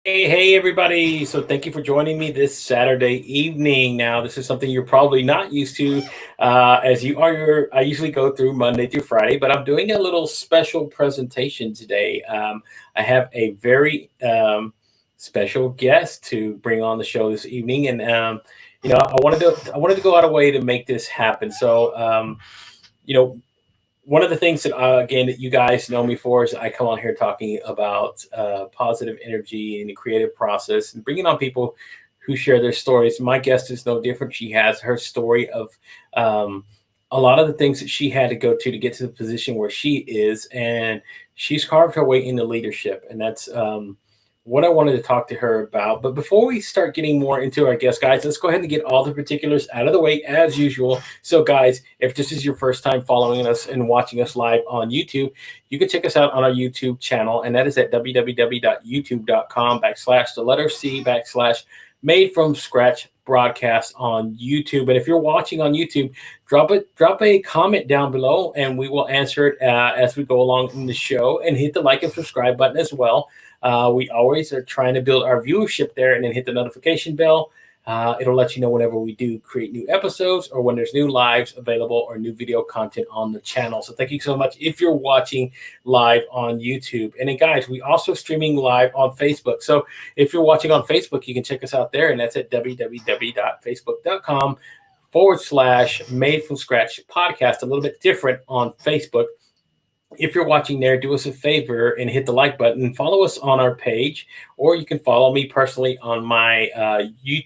Hey, everybody. So thank you for joining me this Saturday evening. Now, this is something you're probably not used to, as you are I usually go through Monday through Friday, but I'm doing a little special presentation today. I have a very special guest to bring on the show this evening, and I wanted to go out of way to make this happen. So, you know, one of the things that again that you guys know me for is I come on here talking about positive energy and the creative process and bringing on people who share their stories. My guest is no different. She has her story of um, a lot of the things that she had to go to get to the position where she is, and she's carved her way into leadership, and that's what I wanted to talk to her about. But before we start getting more into our guest, guys, let's go ahead and get all the particulars out of the way as usual. So, guys, if this is your first time following us and watching us live on YouTube, you can check us out on our YouTube channel, and that is at www.youtube.com/C/made from scratch broadcast on YouTube. And if you're watching on YouTube, drop a comment down below, and we will answer it as we go along in the show. And hit the like and subscribe button as well. We always are trying to build our viewership there, and then hit the notification bell. It'll let you know whenever we do create new episodes or when there's new lives available or new video content on the channel. So thank you so much if you're watching live on YouTube. And then, guys, we also streaming live on Facebook. So if you're watching on Facebook, you can check us out there, and that's at www.facebook.com/made from scratch podcast. A little bit different on Facebook. If you're watching there, do us a favor and hit the like button. Follow us on our page, or you can follow me personally on my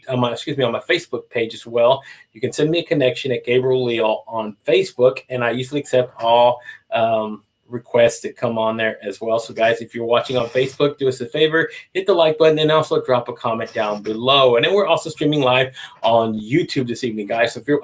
on my Facebook page as well. You can send me a connection at Gabriel Leal on Facebook, and I usually accept all requests that come on there as well. So, guys, if you're watching on Facebook, do us a favor, hit the like button, and also drop a comment down below. And then we're also streaming live on YouTube this evening, guys. So if you're,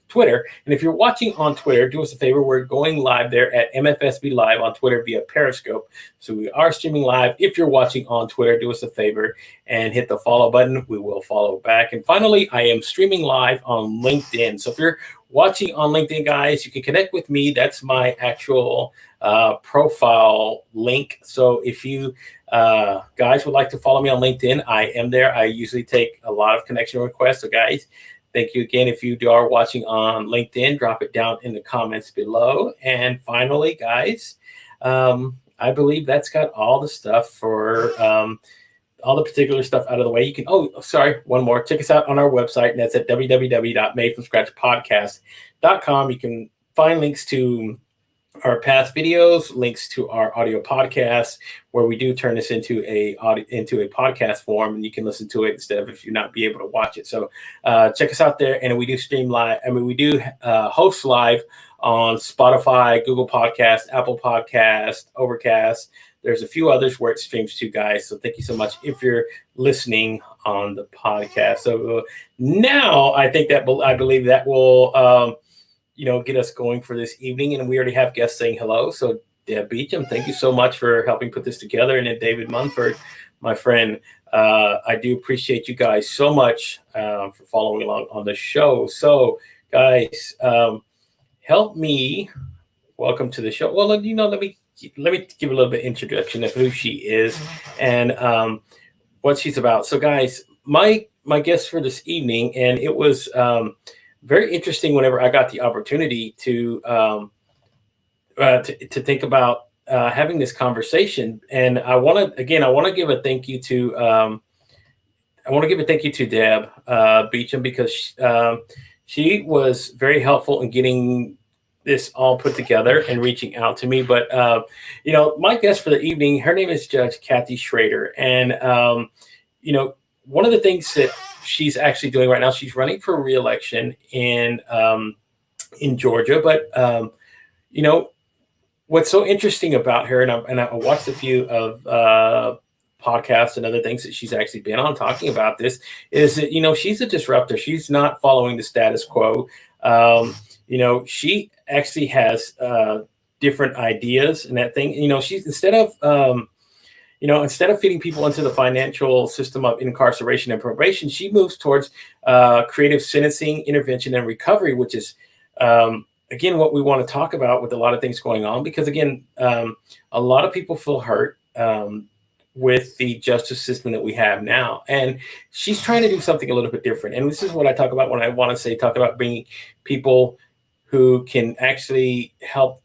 Twitter. And if you're watching on Twitter, do us a favor. We're going live there at MFSB Live on Twitter via Periscope. So we are streaming live. If you're watching on Twitter, do us a favor and hit the follow button. We will follow back. And finally, I am streaming live on LinkedIn. So if you're watching on LinkedIn, guys, you can connect with me. That's my actual profile link. So if you guys would like to follow me on LinkedIn, I am there. I usually take a lot of connection requests. So, guys, thank you again. If you are watching on LinkedIn, drop it down in the comments below. And finally, guys, I believe that's got all the stuff for all the particular stuff out of the way. You can, one more. Check us out on our website, and that's at www.madefromscratchpodcast.com. You can find links to our past videos, links to our audio podcasts, where we do turn this into a podcast form, and you can listen to it instead of if you're not be able to watch it. So check us out there, and we do stream live. We do host live on Spotify, Google Podcast, Apple Podcast, Overcast. There's a few others where it streams to, guys. So thank you so much if you're listening on the podcast. So now I believe that will get us going for this evening. And we already have guests saying hello. So Deb Beecham, thank you so much for helping put this together. And then David Munford, my friend, I do appreciate you guys so much for following along on the show. So, guys, help me welcome to the show. Well, let me give a little bit of introduction of who she is and what she's about. So, guys, my guest for this evening, and it was very interesting whenever I got the opportunity to think about having this conversation. And I want to give a thank you to Deb Beecham, because she was very helpful in getting this all put together and reaching out to me. But my guest for the evening, her name is Judge Kathy Schrader, and one of the things that she's actually doing right now, she's running for re-election in Georgia. But what's so interesting about her, and I watched a few of podcasts and other things that she's actually been on talking about this, is that she's a disruptor. She's not following the status quo. She actually has different ideas and that thing. She's instead of feeding people into the financial system of incarceration and probation, she moves towards creative sentencing, intervention, and recovery, which is, again, what we want to talk about with a lot of things going on. Because, again, a lot of people feel hurt. with the justice system that we have now. And she's trying to do something a little bit different. And this is what I talk about when I want to say, talk about bringing people who can actually help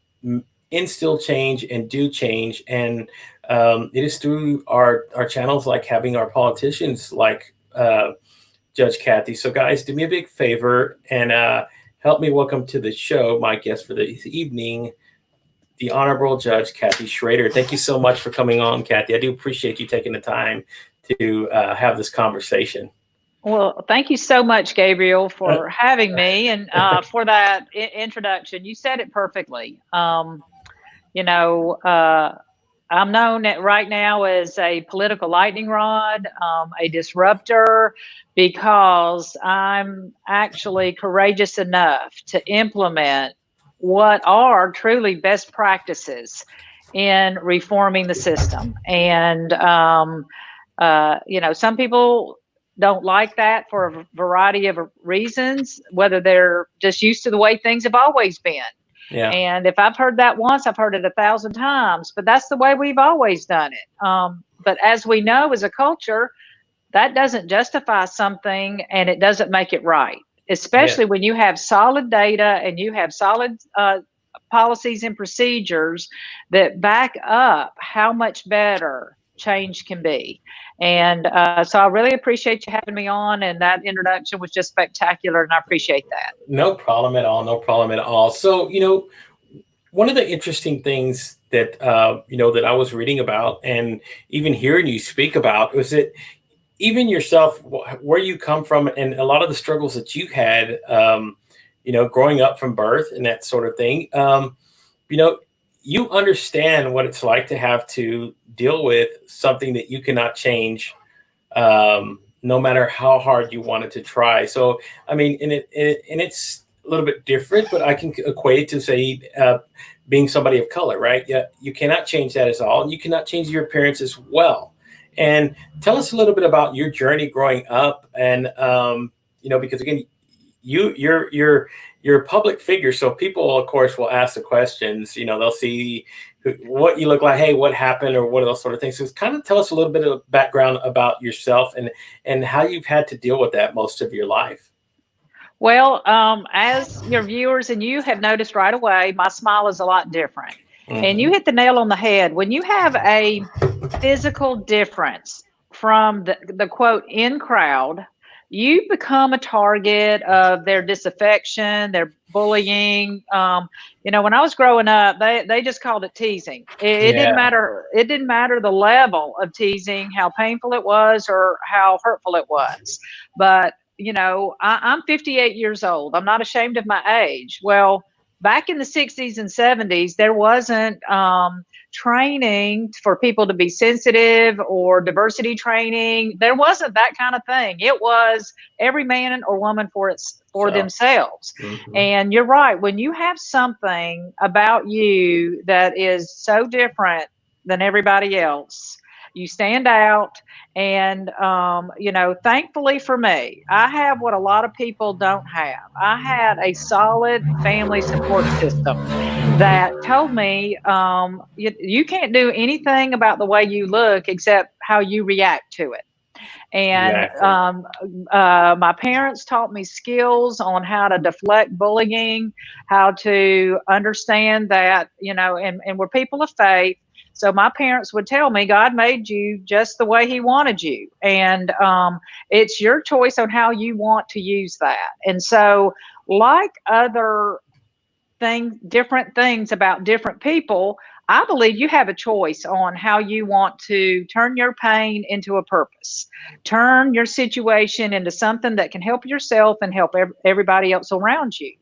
instill change and do change. And it is through our channels, like having our politicians like Judge Kathy. So guys, do me a big favor and help me welcome to the show my guest for this evening, the Honorable Judge Kathy Schrader. Thank you so much for coming on, Kathy. I do appreciate you taking the time to have this conversation. Well, thank you so much, Gabriel, for having me and for that introduction. You said it perfectly. You know, I'm known right now as a political lightning rod, a disruptor, because I'm actually courageous enough to implement what are truly best practices in reforming the system. And, you know, some people don't like that for a variety of reasons, whether they're just used to the way things have always been. Yeah. And if I've heard that once, I've heard it 1,000 times, but that's the way we've always done it. But as we know, as a culture, that doesn't justify something and it doesn't make it right, especially when you have solid data and you have solid policies and procedures that back up how much better change can be. And so I really appreciate you having me on, and that introduction was just spectacular, and I appreciate that. No problem at all. No problem at all. So, you know, one of the interesting things that, you know, that I was reading about and even hearing you speak about was that even yourself, where you come from and a lot of the struggles that you had, you know, growing up from birth and that sort of thing, you know, you understand what it's like to have to deal with something that you cannot change, no matter how hard you wanted to try. So, I mean, and it's a little bit different, but I can equate it to say being somebody of color, right? Yeah, you cannot change that at all, and you cannot change your appearance as well. And tell us a little bit about your journey growing up, and you know, because again, you're a public figure, so people, of course, will ask the questions. You know, they'll see what you look like, hey, what happened, or what are those sort of things. So kind of tell us a little bit of background about yourself and how you've had to deal with that most of your life. Well, as your viewers and you have noticed right away, my smile is a lot different. And you hit the nail on the head. When you have a physical difference from the quote in crowd, you become a target of their disaffection, their bullying. You know, when I was growing up, they just called it teasing. It didn't matter. It didn't matter the level of teasing, how painful it was, or how hurtful it was. But you know, I'm 58 years old. I'm not ashamed of my age. Well, back in the 60s and 70s, there wasn't training for people to be sensitive or diversity training. There wasn't that kind of thing. It was every man or woman for themselves. And you're right. When you have something about you that is so different than everybody else, you stand out. And, you know, thankfully for me, I have what a lot of people don't have. I had a solid family support system that told me you can't do anything about the way you look except how you react to it. And my parents taught me skills on how to deflect bullying, how to understand that, you know, and we're people of faith. So my parents would tell me, God made you just the way he wanted you. And it's your choice on how you want to use that. And so like other different things about different people, I believe you have a choice on how you want to turn your pain into a purpose, turn your situation into something that can help yourself and help everybody else around you.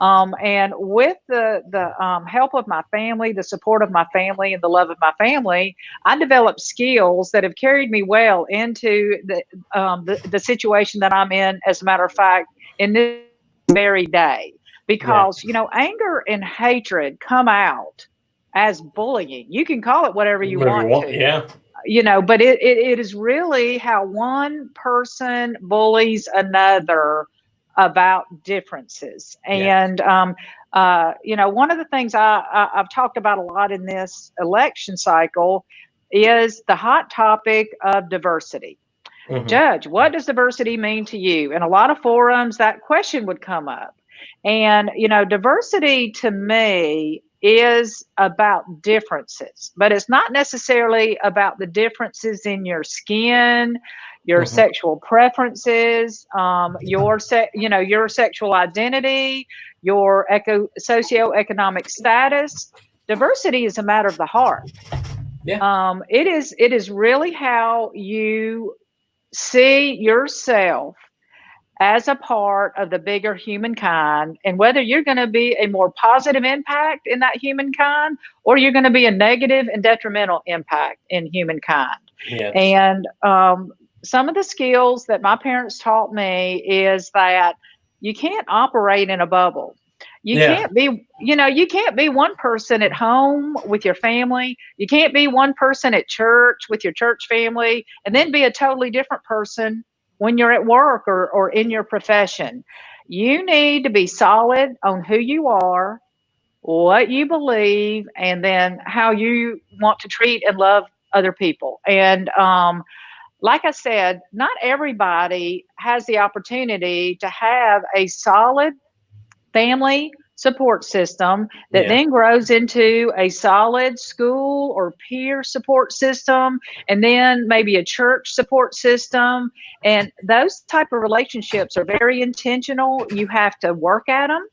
And with the help of my family, the support of my family, and the love of my family, I developed skills that have carried me well into the situation that I'm in, as a matter of fact, in this very day. Because, you know, anger and hatred come out as bullying. You can call it whatever you want to. You know, but it is really how one person bullies another about differences. And, you know, one of the things I've talked about a lot in this election cycle is the hot topic of diversity. Mhm. Judge, what does diversity mean to you? In a lot of forums, that question would come up. And, diversity to me is about differences, but it's not necessarily about the differences in your skin, your Mhm. sexual preferences, your sexual identity, your socioeconomic status. Diversity is a matter of the heart. Yeah. It is really how you see yourself as a part of the bigger humankind, and whether you're going to be a more positive impact in that humankind or you're going to be a negative and detrimental impact in humankind. Yes. And some of the skills that my parents taught me is that you can't operate in a bubble. You can't be one person at home with your family. You can't be one person at church with your church family and then be a totally different person when you're at work or in your profession. You need to be solid on who you are, what you believe, and then how you want to treat and love other people. And like I said, not everybody has the opportunity to have a solid family support system that then grows into a solid school or peer support system, and then maybe a church support system. And those type of relationships are very intentional. You have to work at them,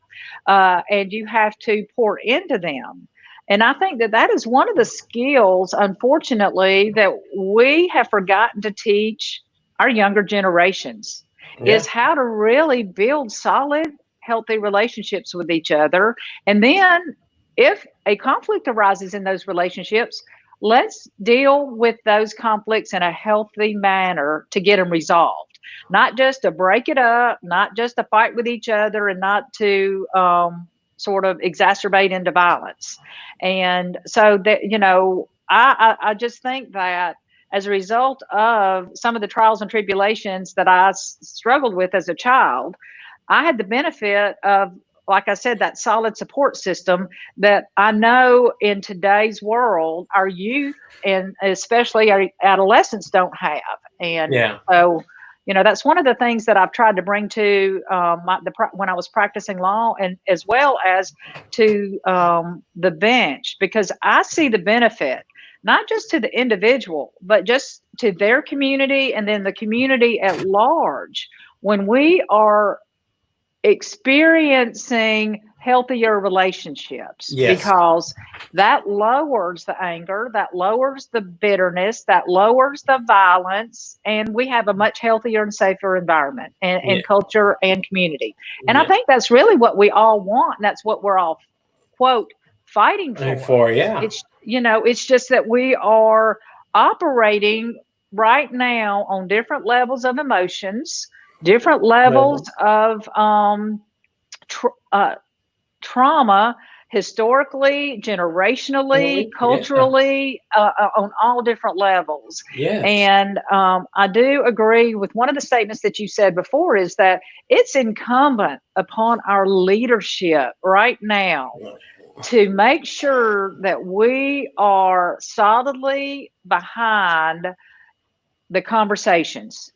and you have to pour into them. And I think that is one of the skills, unfortunately, that we have forgotten to teach our younger generations, is how to really build solid, healthy relationships with each other. And then if a conflict arises in those relationships, let's deal with those conflicts in a healthy manner to get them resolved. Not just to break it up, not just to fight with each other, and not to sort of exacerbate into violence. And so that, I just think that as a result of some of the trials and tribulations that I struggled with as a child, I had the benefit of, like I said, that solid support system that I know in today's world, our youth and especially our adolescents don't have. And so, that's one of the things that I've tried to bring to when I was practicing law, and as well as to the bench, because I see the benefit, not just to the individual, but just to their community and then the community at large, when we are experiencing healthier relationships, because that lowers the anger, that lowers the bitterness, that lowers the violence, and we have a much healthier and safer environment and culture and community. And I think that's really what we all want, and that's what we're all, quote, fighting for. It's just that we are operating right now on different levels of emotions, different levels of trauma, historically, generationally, culturally, on all different levels. And I do agree with one of the statements that you said before, is that it's incumbent upon our leadership right now to make sure that we are solidly behind the conversations.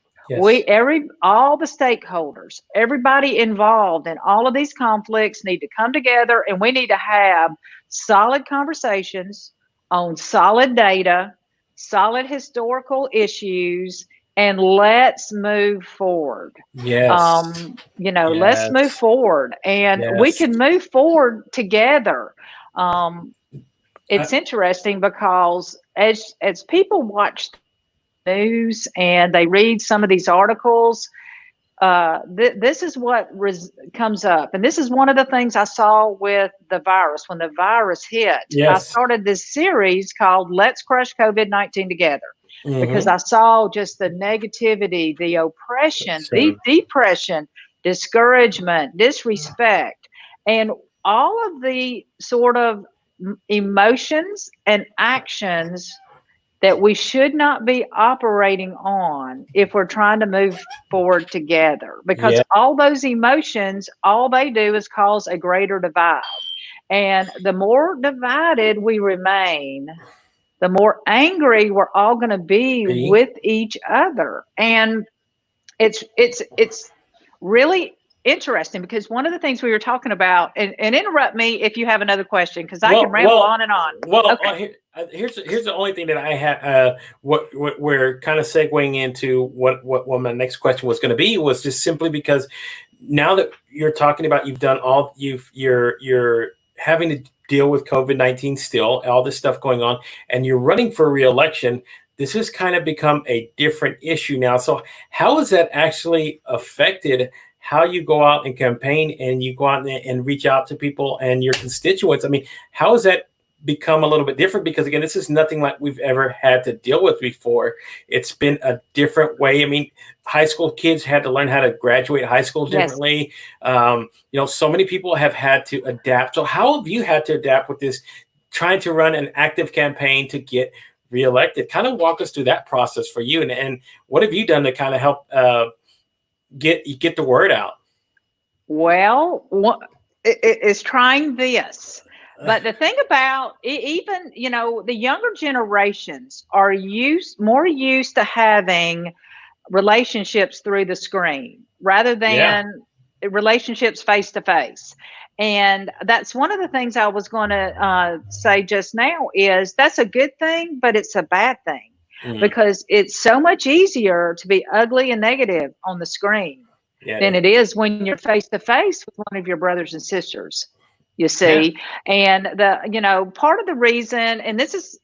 All the stakeholders, everybody involved in all of these conflicts need to come together, and we need to have solid conversations on solid data, solid historical issues, and let's move forward. Let's move forward, and we can move forward together. It's interesting because as people watch news and they read some of these articles, this is what comes up. And this is one of the things I saw with the virus. When the virus hit, I started this series called Let's Crush COVID-19 Together, because I saw just the negativity, the oppression, the depression, discouragement, disrespect, and all of the sort of emotions and actions that we should not be operating on if we're trying to move forward together, because all those emotions, all they do is cause a greater divide. And the more divided we remain, the more angry we're all going to be with each other. And it's really interesting, because one of the things we were talking about, and interrupt me if you have another question, because I can ramble on and on. Well, okay. Here's the only thing that I have. What we're kind of segueing into what my next question was going to be was just simply because now that you're talking about you're having to deal with COVID-19 still, all this stuff going on, and you're running for re-election. This has kind of become a different issue now. So how has that actually affected how you go out and campaign, and you go out and reach out to people and your constituents? I mean, how has that become a little bit different? Because again, this is nothing like we've ever had to deal with before. It's been a different way. I mean, high school kids had to learn how to graduate high school differently. Yes. So many people have had to adapt. So how have you had to adapt with this, trying to run an active campaign to get reelected? Kind of walk us through that process for you, and what have you done to kind of help get the word out? Well, it's trying this. But the thing about even, the younger generations are more used to having relationships through the screen rather than relationships face to face. And that's one of the things I was going to say just now, is that's a good thing, but it's a bad thing, because it's so much easier to be ugly and negative on the screen than it is when you're face to face with one of your brothers and sisters. You see, and part of the reason, and this is,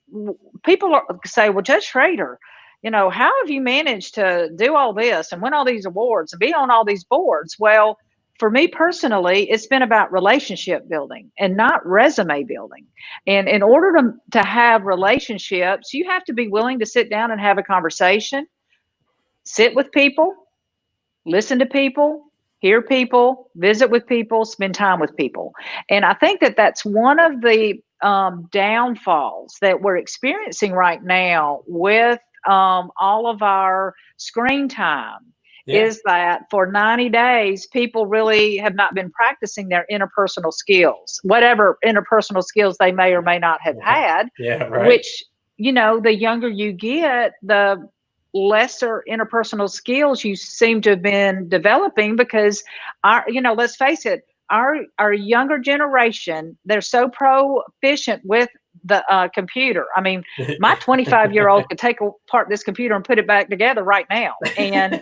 people say, well, Judge Schrader, how have you managed to do all this and win all these awards and be on all these boards? Well, for me personally, it's been about relationship building and not resume building. And in order to have relationships, you have to be willing to sit down and have a conversation, sit with people, listen to people, hear people, visit with people, spend time with people. And I think that that's one of the downfalls that we're experiencing right now with all of our screen time, is that for 90 days, people really have not been practicing their interpersonal skills, whatever interpersonal skills they may or may not have had, which, the younger you get, the lesser interpersonal skills you seem to have been developing, because let's face it, our younger generation, they're so proficient with the computer. I mean, my 25-year-old could take apart this computer and put it back together right now. And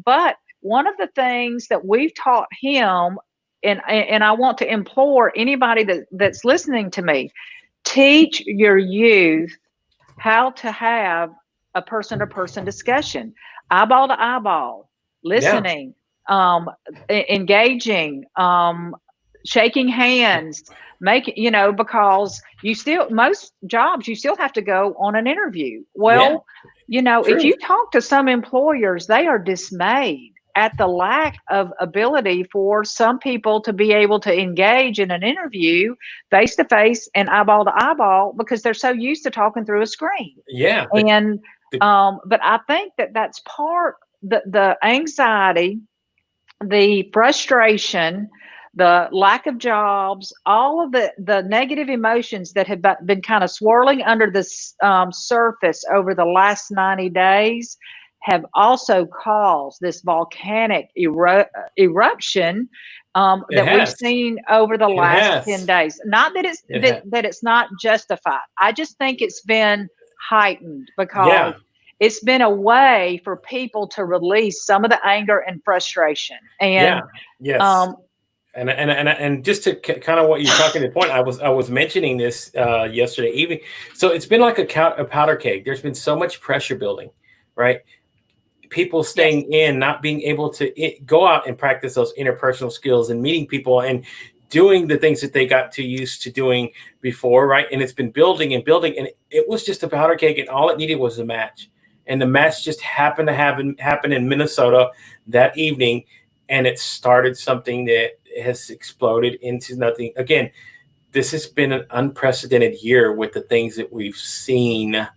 but one of the things that we've taught him, and I want to implore anybody that's listening to me, teach your youth how to have a person-to-person discussion, eyeball to eyeball, listening, engaging, shaking hands, because most jobs, you still have to go on an interview. Well, if you talk to some employers, they are dismayed at the lack of ability for some people to be able to engage in an interview face to face and eyeball to eyeball, because they're so used to talking through a screen. But I think that that's part, the anxiety, the frustration, the lack of jobs, all of the negative emotions that have been kind of swirling under the surface over the last 90 days have also caused this volcanic eruption that we've seen over the last 10 days. Not that it's not justified. I just think it's been heightened because it's been a way for people to release some of the anger and frustration. And and just to kind of what you're talking to the point, I was mentioning this yesterday evening. So it's been like a powder keg. There's been so much pressure building, right? People staying in, not being able to go out and practice those interpersonal skills and meeting people and doing the things that they got too used to doing before, right? And it's been building and building, and it was just a powder keg, and all it needed was a match. And the match just happened to happen in Minnesota that evening, and it started something that has exploded into nothing. Again, this has been an unprecedented year with the things that we've seen.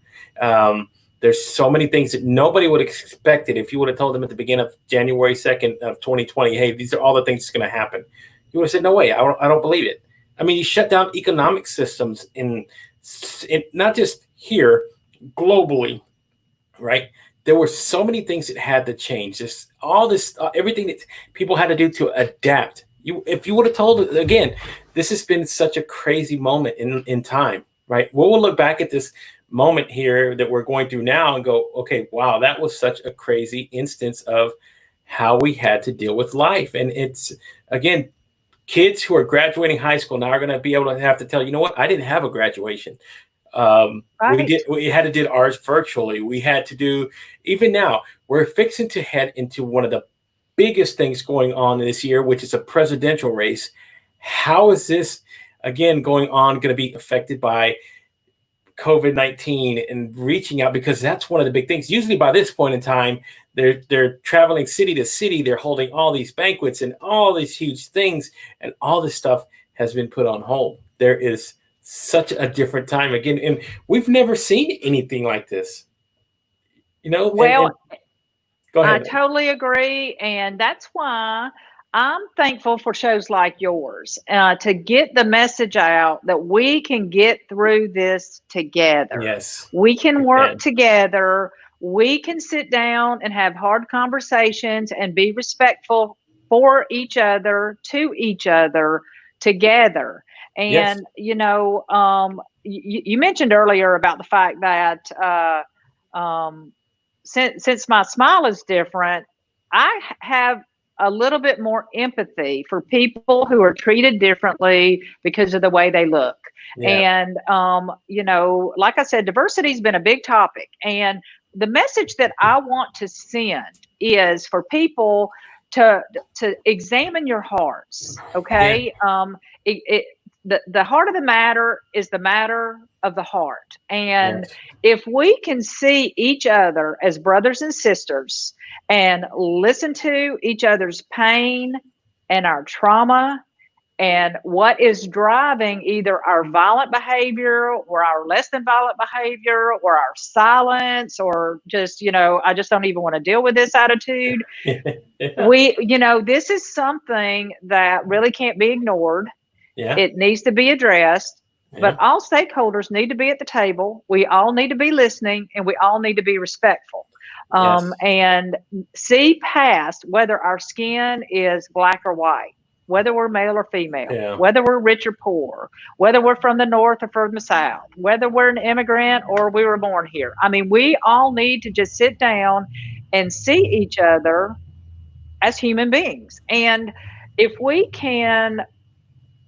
There's so many things that nobody would have expected. If you would have told them at the beginning of January 2nd of 2020, hey, these are all the things that's going to happen, you would have said, no way, I don't believe it. I mean, you shut down economic systems in not just here globally, right? There were so many things that had to change. Just all this, everything that people had to do to adapt. If you would have told it again, this has been such a crazy moment in time, right? We'll look back at this moment here that we're going through now and go, okay, wow, that was such a crazy instance of how we had to deal with life. And it's, again, kids who are graduating high school now are going to be able to have to tell, you know what, I didn't have a graduation. Right. We had to do ours virtually. We had to do, even now, we're fixing to head into one of the biggest things going on this year, which is a presidential race. How is this, again, going on, going to be affected by COVID-19 and reaching out? Because that's one of the big things. Usually by this point in time, they're traveling city to city. They're holding all these banquets and all these huge things, and all this stuff has been put on hold. There is such a different time again, and we've never seen anything like this. You know, Well, go I ahead. totally agree. And that's why I'm thankful for shows like yours to get the message out that we can get through this together. Yes. We can work together. We can sit down and have hard conversations and be respectful for each other, to each other, together. And, Yes. you know, you mentioned earlier about the fact that since my smile is different, I have a little bit more empathy for people who are treated differently because of the way they look. Yeah. And, you know, like I said, diversity has been a big topic. And the message that I want to send is for people to examine your hearts. Okay. The heart of the matter is the matter of the heart. And Yes. if we can see each other as brothers and sisters and listen to each other's pain and our trauma and what is driving either our violent behavior or our less than violent behavior or our silence or just, you know, I just don't even want to deal with this attitude. Yeah. You know, this is something that really can't be ignored. Yeah. It needs to be addressed, but all stakeholders need to be at the table. We all need to be listening, and we all need to be respectful. Yes. And see past whether our skin is black or white, whether we're male or female, whether we're rich or poor, whether we're from the north or from the south, whether we're an immigrant or we were born here. I mean, we all need to just sit down and see each other as human beings. And if we can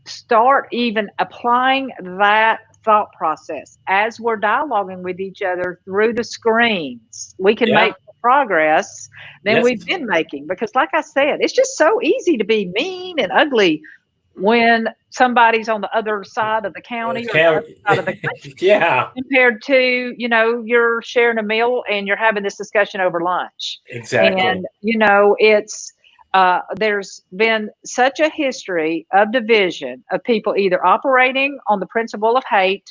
start even applying that thought process as we're dialoguing with each other through the screens, we can make progress than we've been making. Because like I said, it's just so easy to be mean and ugly when somebody's on the other side of the county or the other side of the country. Compared to, you know, you're sharing a meal and you're having this discussion over lunch. Exactly. And, you know, it's there's been such a history of division of people either operating on the principle of hate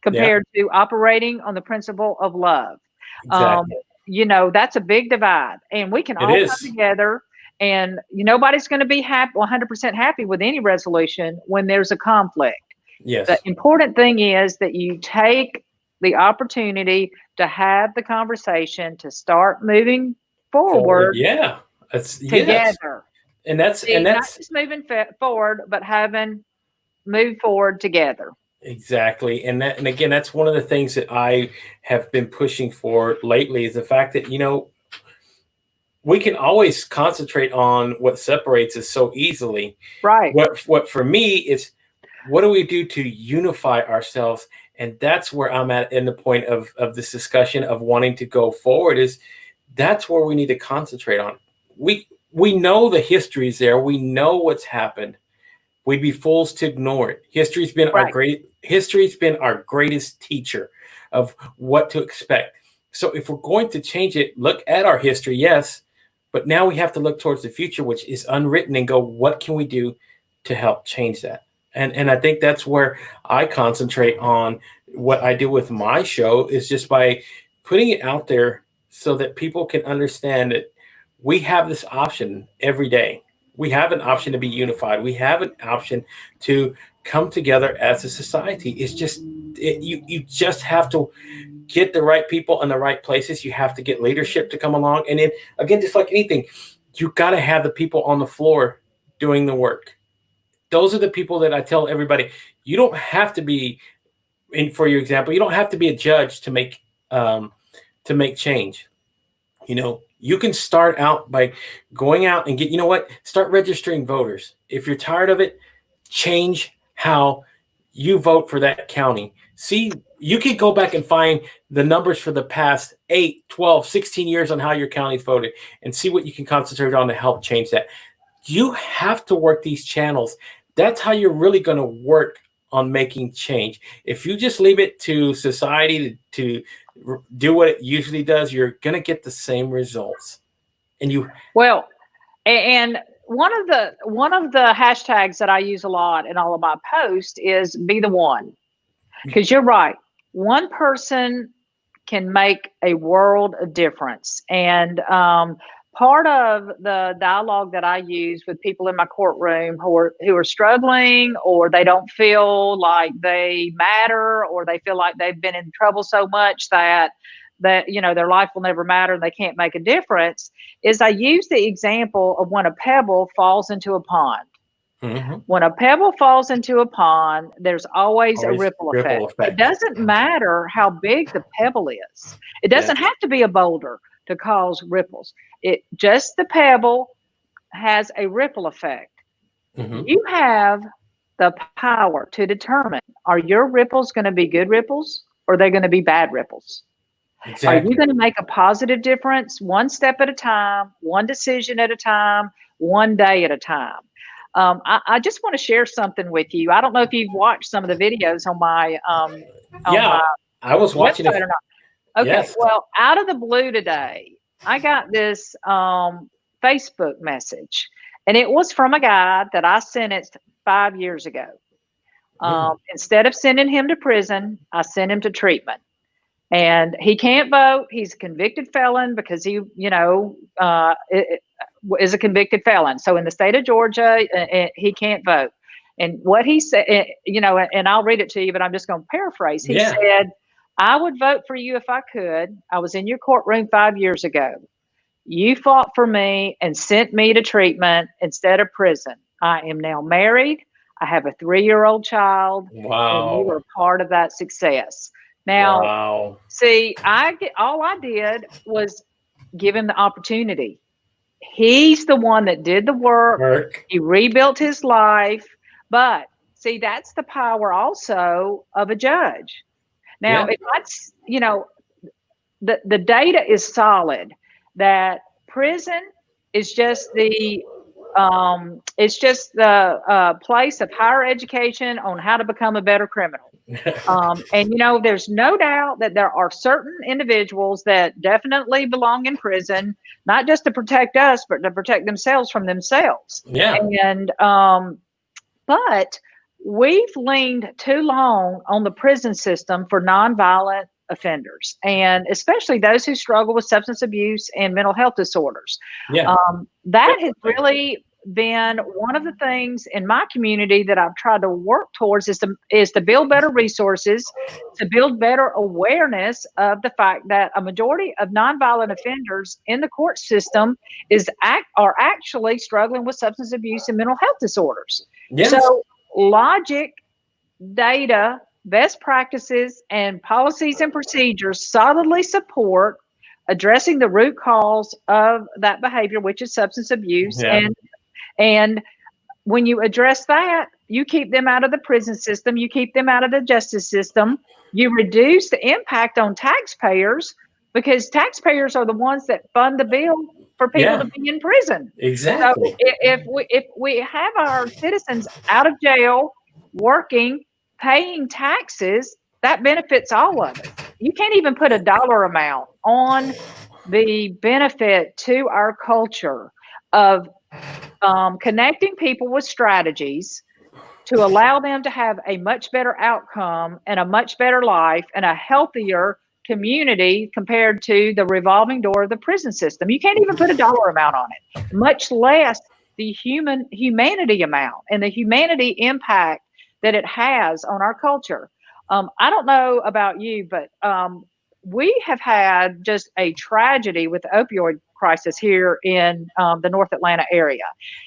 compared to operating on the principle of love. Exactly. You know, that's a big divide, and we can all come together, and nobody's going to be happy, 100% happy with any resolution when there's a conflict. Yes. The important thing is that you take the opportunity to have the conversation, to start moving forward. Together. And that's not just moving forward, but having moved forward together. Exactly. And again, that's one of the things that I have been pushing for lately is the fact that, you know, we can always concentrate on what separates us so easily. Right. What for me is, what do we do to unify ourselves? And that's where I'm at in the point of this discussion of wanting to go forward, is that's where we need to concentrate on. We know the history is there. We know what's happened. We'd be fools to ignore it. History's been our greatest teacher of what to expect. So if we're going to change it, look at our history, yes, but now we have to look towards the future, which is unwritten, and go, what can we do to help change that? And I think that's where I concentrate on. What I do with my show is just by putting it out there so that people can understand that we have this option every day. We have an option to be unified. We have an option to come together as a society. It's just You just have to get the right people in the right places. You have to get leadership to come along. And then again, just like anything, you got to have the people on the floor doing the work. Those are the people that I tell everybody, you don't have to be, for your example, you don't have to be a judge to make change. You can start out by going out and start registering voters. If you're tired of it, change how you vote for that county. See, you can go back and find the numbers for the past 8, 12, 16 years on how your county's voted and see what you can concentrate on to help change that. You have to work these channels. That's how you're really going to work on making change. If you just leave it to society to do what it usually does, you're going to get the same results. And one of the hashtags that I use a lot in all of my posts is be the one. Because you're right. One person can make a world of difference. And part of the dialogue that I use with people in my courtroom who are struggling, or they don't feel like they matter, or they feel like they've been in trouble so much that their life will never matter and they can't make a difference, is I use the example of when a pebble falls into a pond. Mm-hmm. When a pebble falls into a pond, there's always a ripple effect. It doesn't matter how big the pebble is. It doesn't have to be a boulder to cause ripples. Just the pebble has a ripple effect. Mm-hmm. You have the power to determine, are your ripples going to be good ripples or are they going to be bad ripples? Exactly. Are you going to make a positive difference one step at a time, one decision at a time, one day at a time? I just want to share something with you. I don't know if you've watched some of the videos on my I was watching it. Or not. Okay, yes. Well, out of the blue today, I got this Facebook message, and it was from a guy that I sentenced 5 years ago. Instead of sending him to prison, I sent him to treatment. And he can't vote. He's a convicted felon because he, is a convicted felon. So in the state of Georgia, he can't vote. And what he said, and I'll read it to you, but I'm just going to paraphrase. He said, I would vote for you if I could. I was in your courtroom 5 years ago. You fought for me and sent me to treatment instead of prison. I am now married. I have a 3-year-old child. Wow. And you were part of that success. Now, see, all I did was give him the opportunity. He's the one that did the work. He rebuilt his life. But see, that's the power also of a judge. Now, if that's, the data is solid that prison is just the place of higher education on how to become a better criminal. And there's no doubt that there are certain individuals that definitely belong in prison, not just to protect us, but to protect themselves from themselves. Yeah. And but we've leaned too long on the prison system for nonviolent offenders, and especially those who struggle with substance abuse and mental health disorders. Yeah. That has really been one of the things in my community that I've tried to work towards is to build better resources, to build better awareness of the fact that a majority of nonviolent offenders in the court system are actually struggling with substance abuse and mental health disorders. Yes. So logic, data, best practices, and policies and procedures solidly support addressing the root cause of that behavior, which is substance abuse. Yeah. And when you address that, you keep them out of the prison system, you keep them out of the justice system, you reduce the impact on taxpayers, because taxpayers are the ones that fund the bill for people to be in prison. Exactly. So if we have our citizens out of jail, working, paying taxes, that benefits all of us. You can't even put a dollar amount on the benefit to our culture of connecting people with strategies to allow them to have a much better outcome and a much better life and a healthier community compared to the revolving door of the prison system. You can't even put a dollar amount on it, much less the humanity amount and the humanity impact that it has on our culture. I don't know about you, but we have had just a tragedy with the opioid crisis here in the North Atlanta area.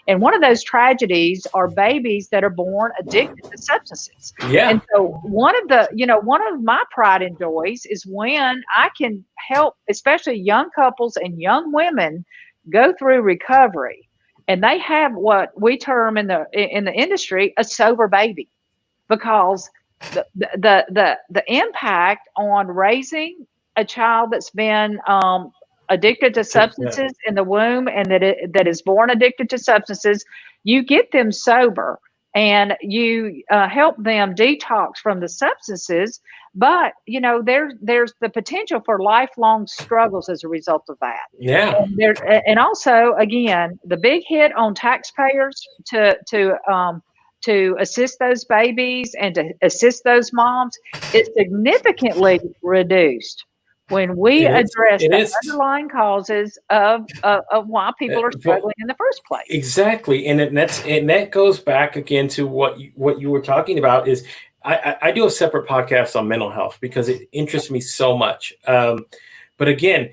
And one of those tragedies are babies that are born addicted to substances. Yeah. And so one of my pride and joys is when I can help, especially young couples and young women, go through recovery. And they have what we term in the industry a sober baby, because the impact on raising a child that's been addicted to substances in the womb, and that is born addicted to substances, you get them sober and you help them detox from the substances. But there's the potential for lifelong struggles as a result of that. Yeah. And also, again, the big hit on taxpayers to assist those babies and to assist those moms is significantly reduced when we address the underlying causes of why people are struggling in the first place. Exactly, and that goes back again to what you were talking about. Is I do a separate podcast on mental health because it interests me so much. But again,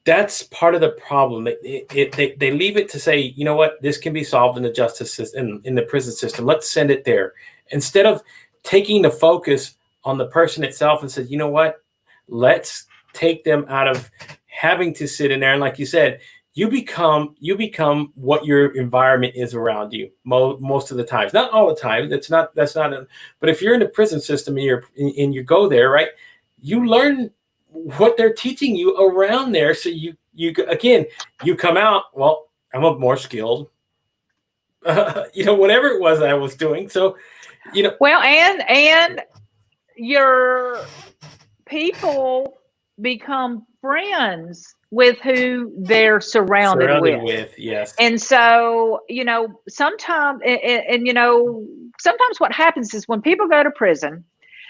that's part of the problem. They leave it to say, you know what, this can be solved in the justice system, in the prison system. Let's send it there, instead of taking the focus on the person itself and says, you know what, let's take them out of having to sit in there. And like you said, you become what your environment is around you most of the times. Not all the time. But if you're in the prison system and you go there, right, you learn what they're teaching you around there. So you come out, well, I'm more skilled, whatever it was I was doing. So, well, and your people become friends with who they're surrounded with. Yes. And so, sometimes, sometimes what happens is when people go to prison,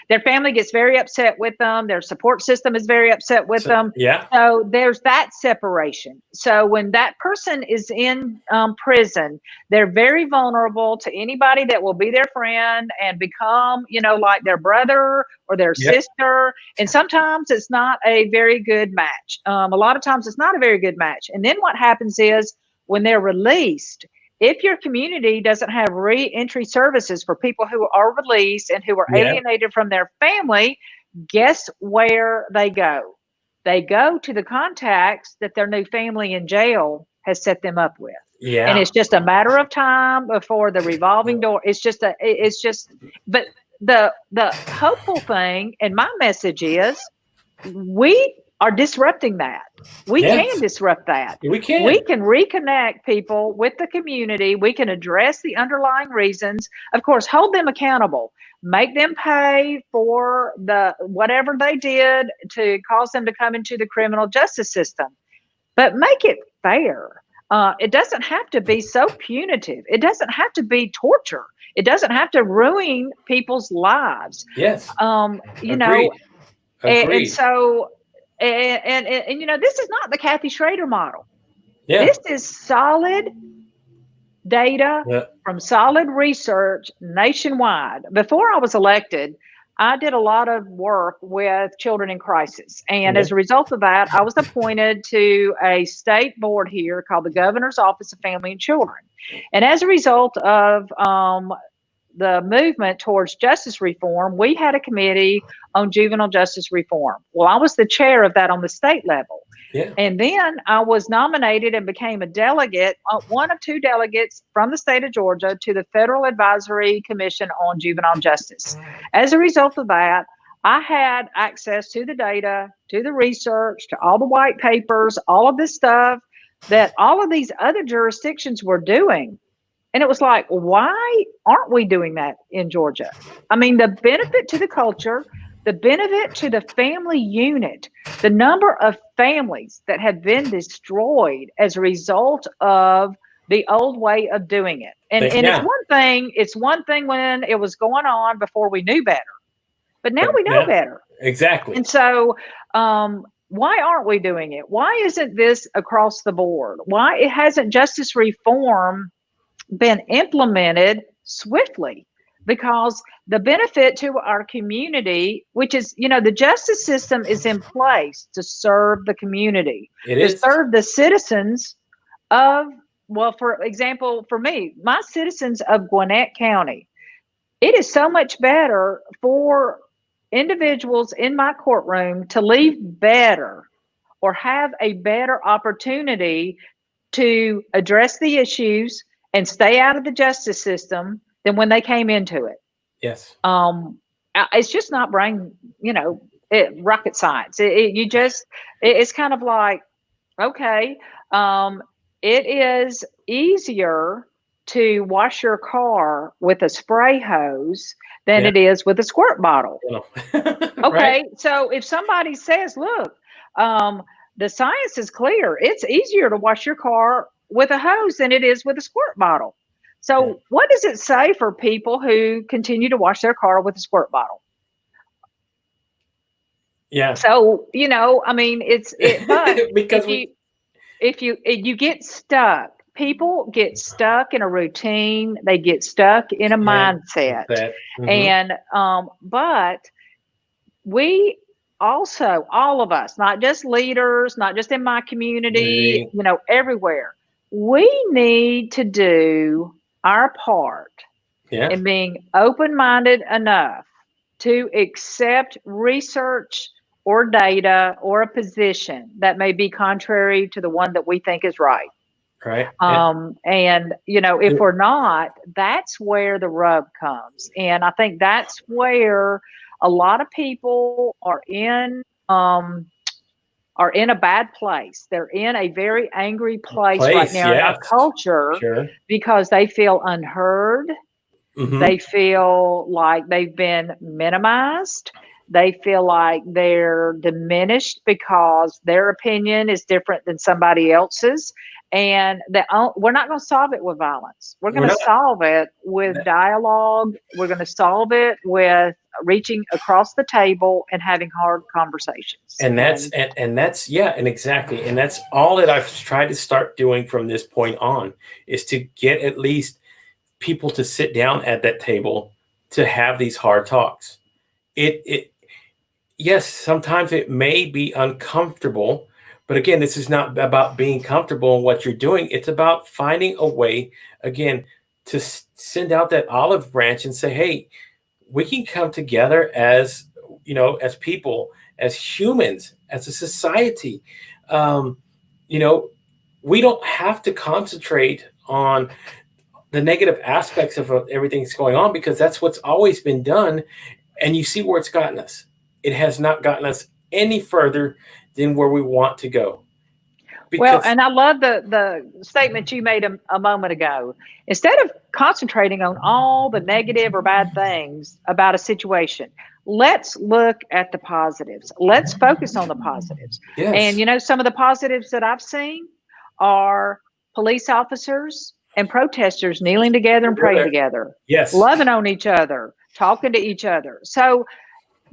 their family gets very upset with them. Their support system is very upset with them. Yeah. So there's that separation. So when that person is in prison, they're very vulnerable to anybody that will be their friend and become, like their brother or their sister. And sometimes it's not a very good match. A lot of times it's not a very good match. And then what happens is when they're released, if your community doesn't have re-entry services for people who are released and who are alienated from their family, guess where they go? They go to the contacts that their new family in jail has set them up with. Yeah. And it's just a matter of time before the revolving door. But the hopeful thing, and my message is, we are disrupting that. We can disrupt that. We can reconnect people with the community. We can address the underlying reasons. Of course, hold them accountable. Make them pay for whatever they did to cause them to come into the criminal justice system. But make it fair. It doesn't have to be so punitive. It doesn't have to be torture. It doesn't have to ruin people's lives. Yes. Agreed. And so, and this is not the Kathy Schrader model. Yeah. This is solid data from solid research nationwide. Before I was elected, I did a lot of work with children in crisis. And as a result of that, I was appointed to a state board here called the Governor's Office of Family and Children. And as a result of the movement towards justice reform, we had a committee on juvenile justice reform. Well, I was the chair of that on the state level. Yeah. And then I was nominated and became a delegate, one of two delegates from the state of Georgia to the Federal Advisory Commission on Juvenile Justice. As a result of that, I had access to the data, to the research, to all the white papers, all of this stuff that all of these other jurisdictions were doing. And it was like, why aren't we doing that in Georgia? I mean, the benefit to the culture, the benefit to the family unit, the number of families that have been destroyed as a result of the old way of doing it. And it's one thing when it was going on before we knew better, but now we know better. Exactly. And so, why aren't we doing it? Why isn't this across the board? Why hasn't justice reform been implemented swiftly? because the benefit to our community, which is, the justice system is in place to serve the community, to serve the citizens of, well, for example, for me, my citizens of Gwinnett County. It is so much better for individuals in my courtroom to leave better or have a better opportunity to address the issues and stay out of the justice system than when they came into it. Yes. It's just not rocket science. It's kind of like, okay, it is easier to wash your car with a spray hose than it is with a squirt bottle. Okay, right? So if somebody says, look, the science is clear, it's easier to wash your car with a hose than it is with a squirt bottle. So what does it say for people who continue to wash their car with a squirt bottle? Yeah. So, I mean, but because if you get stuck, people get stuck in a routine, they get stuck in a mindset. Mm-hmm. And but we also, all of us, not just leaders, not just in my community, everywhere, we need to do our part in being open-minded enough to accept research or data or a position that may be contrary to the one that we think is right. Right. And, if we're not, that's where the rub comes. And I think that's where a lot of people are in a bad place. They're in a very angry place right now in our culture because they feel unheard. Mm-hmm. They feel like they've been minimized. They feel like they're diminished because their opinion is different than somebody else's. And we're not going to solve it with violence. We're going to solve it with dialogue. We're going to solve it with reaching across the table and having hard conversations. And that's exactly. And that's all that I've tried to start doing from this point on, is to get at least people to sit down at that table to have these hard talks. Yes, sometimes it may be uncomfortable. But again, this is not about being comfortable in what you're doing. It's about finding a way, again, to send out that olive branch and say, hey, we can come together as people, as humans, as a society. We don't have to concentrate on the negative aspects of everything that's going on, because that's what's always been done. And you see where it's gotten us. It has not gotten us any further than where we want to go. Well, and I love the statement you made a moment ago. Instead of concentrating on all the negative or bad things about a situation, let's look at the positives. Let's focus on the positives. Yes. And, some of the positives that I've seen are police officers and protesters kneeling together and praying together. Yes. Loving on each other, talking to each other. So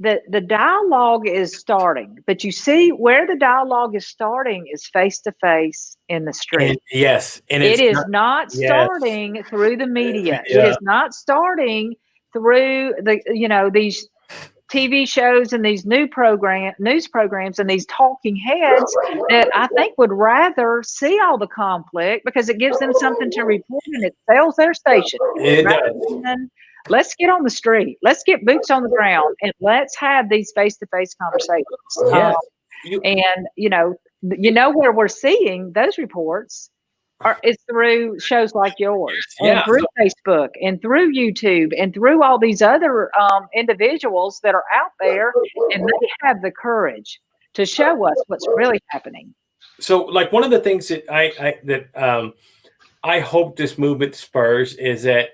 the dialogue is starting, but you see where the dialogue is starting is face to face in the street. And it is not starting through the media. It is not starting through these TV shows and these news programs and these talking heads that I think would rather see all the conflict because it gives them something to report and it sells their station. Let's get on the street. Let's get boots on the ground and let's have these face-to-face conversations. Yes. Where we're seeing those reports is through shows like yours and through Facebook and through YouTube and through all these other individuals that are out there, and they have the courage to show us what's really happening. So, like, one of the things that I hope this movement spurs is that,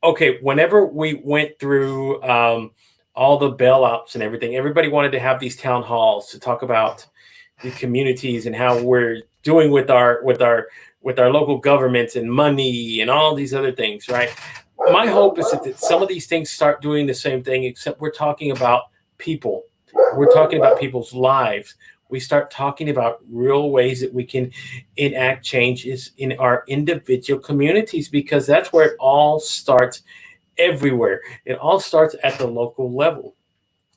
okay, whenever we went through all the bailouts and everything, everybody wanted to have these town halls to talk about the communities and how we're doing with our local governments and money and all these other things, right? My hope is that some of these things start doing the same thing, except we're talking about people. We're talking about people's lives. We start talking about real ways that we can enact changes in our individual communities, because that's where it all starts. everywhere. It all starts at the local level.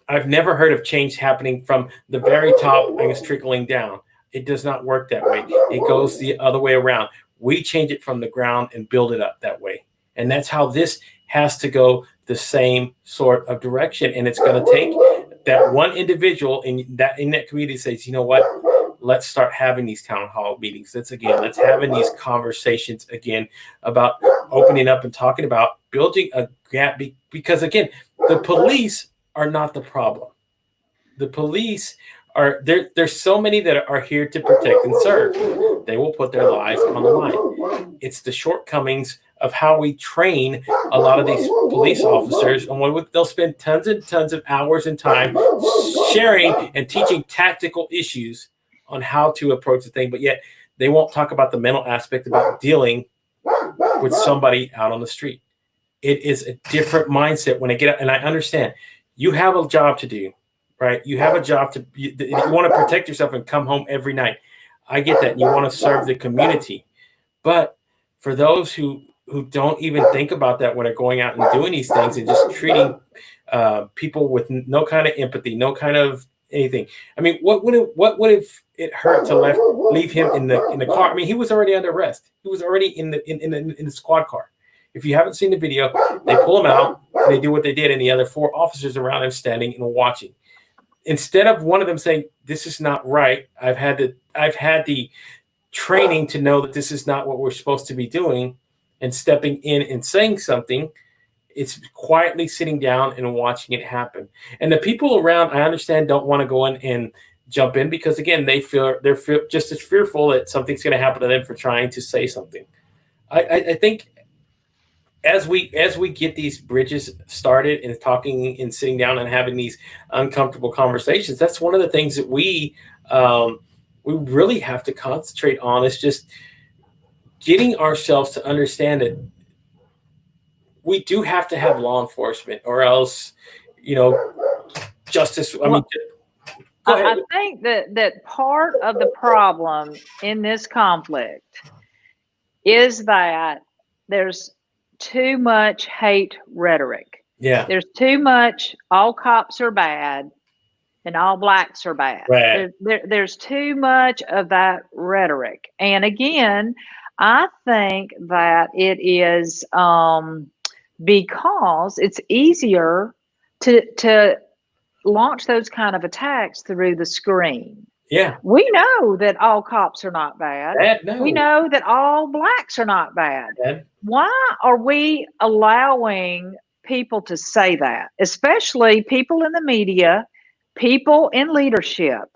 I've never heard of change happening from the very top and it's trickling down. It does not work that way. It goes the other way around. We change it from the ground and build it up that way. And that's how this has to go, the same sort of direction. And it's going to take that one individual in that community says, you know what, let's start having these town hall meetings. Let's having these conversations again about opening up and talking about building a gap. Because again, the police are not the problem. The police are there. There's so many that are here to protect and serve. They will put their lives on the line. It's the shortcomings of how we train a lot of these police officers, and they'll spend tons and tons of hours and time sharing and teaching tactical issues on how to approach the thing, but yet they won't talk about the mental aspect about dealing with somebody out on the street. It is a different mindset when I get up, and I understand you have a job to do, right? You have a job you want to protect yourself and come home every night. I get that. And you want to serve the community. But for those who don't even think about that when they're going out and doing these things and just treating people with no kind of empathy, no kind of anything. I mean, what would if it hurt to leave him in the car? I mean, he was already under arrest. He was already in the squad car. If you haven't seen the video, they pull him out and they do what they did, and the other 4 officers around him standing and watching. Instead of one of them saying, "This is not right. I've had the training to know that this is not what we're supposed to be doing," and stepping in and saying something, it's quietly sitting down and watching it happen. And the people around, I understand, don't want to go in and jump in because, again, they're just as fearful that something's going to happen to them for trying to say something. I think as we get these bridges started and talking and sitting down and having these uncomfortable conversations, that's one of the things that we really have to concentrate on, is just getting ourselves to understand that we do have to have law enforcement, or else, justice. I mean, go ahead. I think that part of the problem in this conflict is that there's too much hate rhetoric. Yeah. There's too much all cops are bad and all blacks are bad. Right. There's too much of that rhetoric. And again, I think that it is because it's easier to launch those kind of attacks through the screen. Yeah. We know that all cops are not bad. No. We know that all blacks are not bad. Why are we allowing people to say that, especially people in the media, people in leadership?